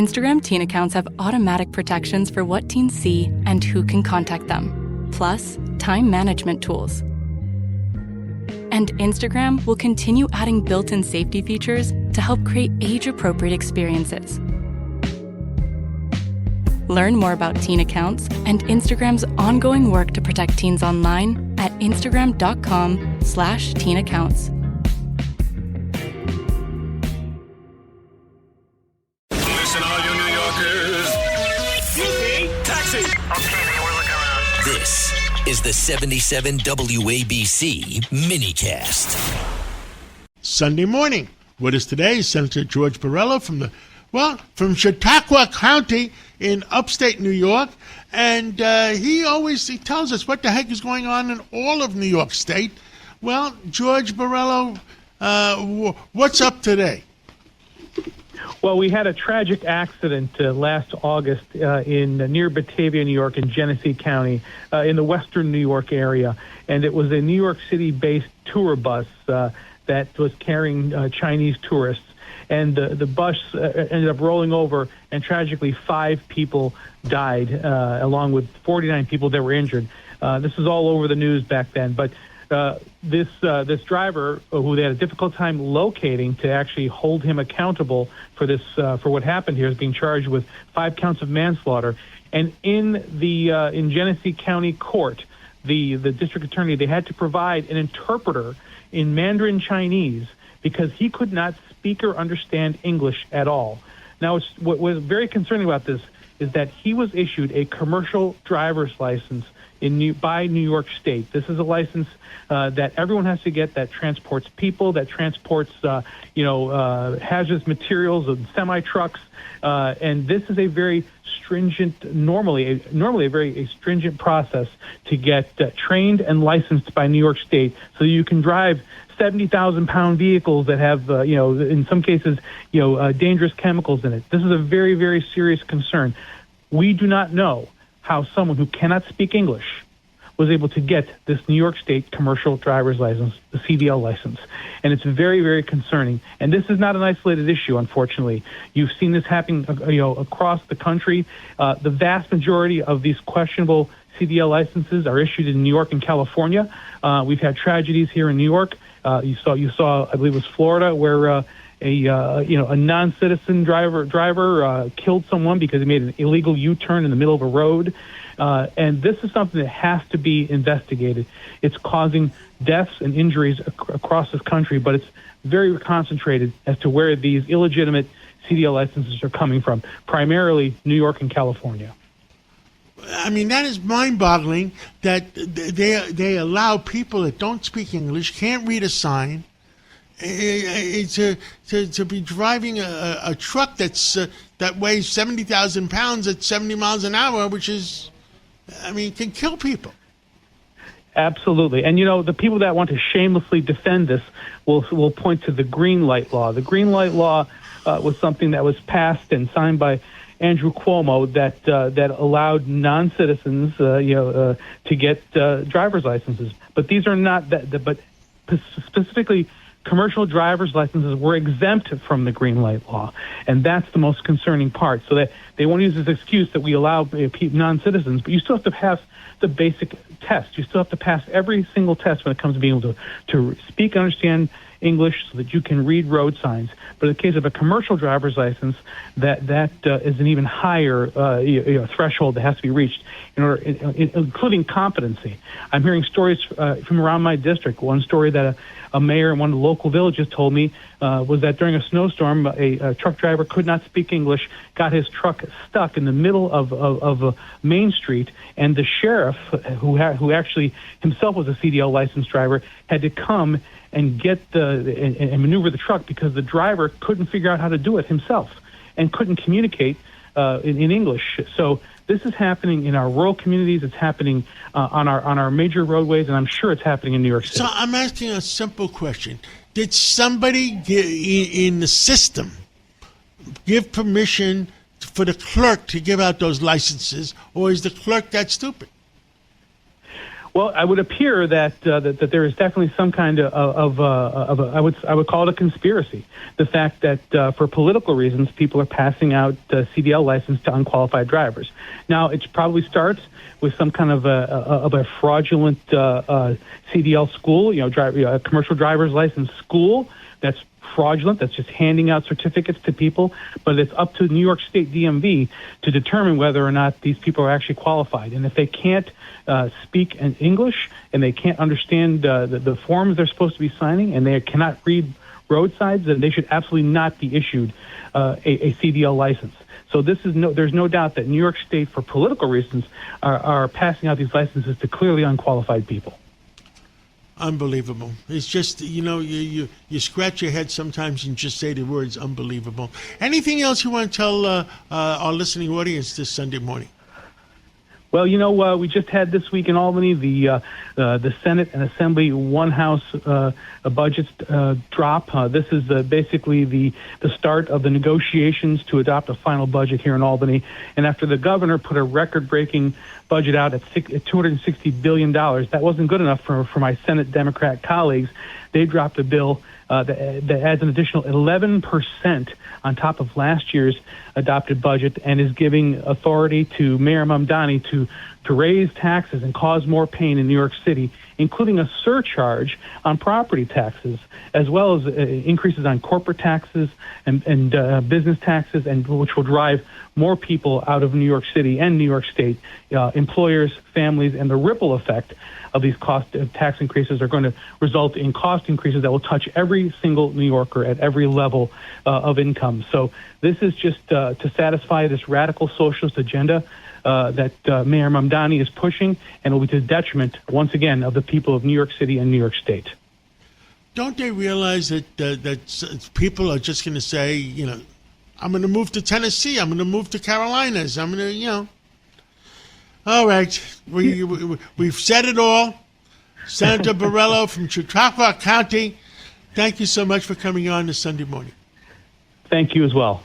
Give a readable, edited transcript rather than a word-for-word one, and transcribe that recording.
Instagram teen accounts have automatic protections for what teens see and who can contact them, plus time management tools. And Instagram will continue adding built-in safety features to help create age-appropriate experiences. Learn more about teen accounts and Instagram's ongoing work to protect teens online at instagram.com/teenaccounts. Listen, all you New Yorkers. Taxi! Okay, we're looking around. This is the 77 WABC minicast. Sunday morning. With us today is Senator George Borrello from Chautauqua County in upstate New York. And he tells us what the heck is going on in all of New York State. Well, George Borrello, what's up today? Well, we had a tragic accident last August near Batavia, New York, in Genesee County, in the western New York area. And it was a New York City-based tour bus that was carrying Chinese tourists. And the bus ended up rolling over, and tragically 5 people died, along with 49 people that were injured. This was all over the news back then. But this driver, who they had a difficult time locating to actually hold him accountable for this for what happened here, is being charged with 5 counts of manslaughter. And in Genesee County Court, the district attorney, they had to provide an interpreter in Mandarin Chinese because he could not speak or understand English at all. Now, what was very concerning about this is that he was issued a commercial driver's license by New York State. This is a license that everyone has to get, that transports people, that transports hazardous materials and semi-trucks, and this is a very stringent, normally a very stringent process to get trained and licensed by New York State, so you can drive 70,000-pound vehicles that have, in some cases, dangerous chemicals in it. This is a very, very serious concern. We do not know how someone who cannot speak English was able to get this New York State commercial driver's license, the CDL license. And it's very, very concerning. And this is not an isolated issue, unfortunately. You've seen this happen, across the country. The vast majority of these questionable CDL licenses are issued in New York and California. We've had tragedies here in New York. You saw, I believe it was Florida, where a non-citizen driver killed someone because he made an illegal U-turn in the middle of a road. And this is something that has to be investigated. It's causing deaths and injuries across this country, but it's very concentrated as to where these illegitimate CDL licenses are coming from, primarily New York and California. I mean, that is mind-boggling that they allow people that don't speak English, can't read a sign, to be driving a truck that weighs 70,000 pounds at 70 miles an hour, which is, can kill people. Absolutely. And, the people that want to shamelessly defend this will point to the green light law. The green light law was something that was passed and signed by Andrew Cuomo that allowed non-citizens, to get driver's licenses. But these are not but specifically commercial driver's licenses were exempt from the green light law. And that's the most concerning part. So that they won't use this excuse that we allow non-citizens, but you still have to pass the basic test. You still have to pass every single test when it comes to being able to speak and understand English so that you can read road signs. But in the case of a commercial driver's license, that is an even higher threshold that has to be reached, including competency. I'm hearing stories from around my district. One story that a mayor in one of the local villages told me was that during a snowstorm, a truck driver could not speak English, got his truck stuck in the middle of Main Street, and the sheriff, who actually himself was a CDL licensed driver, had to come and get and maneuver the truck because the driver couldn't figure out how to do it himself and couldn't communicate in English. So this is happening in our rural communities. It's happening on our major roadways, and I'm sure it's happening in New York City. So I'm asking a simple question. Did somebody in the system give permission for the clerk to give out those licenses, or is the clerk that stupid? Well, I would appear that that there is definitely some kind of I would call it a conspiracy. The fact that for political reasons, people are passing out CDL license to unqualified drivers. Now, it probably starts with some kind of a fraudulent CDL school, commercial driver's license school that's fraudulent, that's just handing out certificates to people, but it's up to New York State DMV to determine whether or not these people are actually qualified. And if they can't speak in English and they can't understand the forms they're supposed to be signing and they cannot read roadsides, then they should absolutely not be issued a CDL license. So there's no doubt that New York State, for political reasons, are passing out these licenses to clearly unqualified people. Unbelievable. It's just, you scratch your head sometimes and just say the words unbelievable. Anything else you want to tell our listening audience this Sunday morning? Well, we just had this week in Albany the Senate and Assembly one-house budgets drop. This is basically the start of the negotiations to adopt a final budget here in Albany. And after the governor put a record-breaking budget out at $260 billion, that wasn't good enough for my Senate Democrat colleagues. They dropped a bill that adds an additional 11% on top of last year's adopted budget and is giving authority to Mayor Mamdani to raise taxes and cause more pain in New York City, including a surcharge on property taxes, as well as increases on corporate taxes and business taxes, and which will drive more people out of New York City and New York State. Employers, families, and the ripple effect of these tax increases are going to result in cost increases that will touch every single New Yorker at every level of income. So this is just to satisfy this radical socialist agenda that Mayor Mamdani is pushing, and will be to the detriment, once again, of the people of New York City and New York State. Don't they realize that people are just going to say, I'm going to move to Tennessee, I'm going to move to Carolinas, I'm going to, All right, we've said it all. Senator Borrello from Chautauqua County, thank you so much for coming on this Sunday morning. Thank you as well.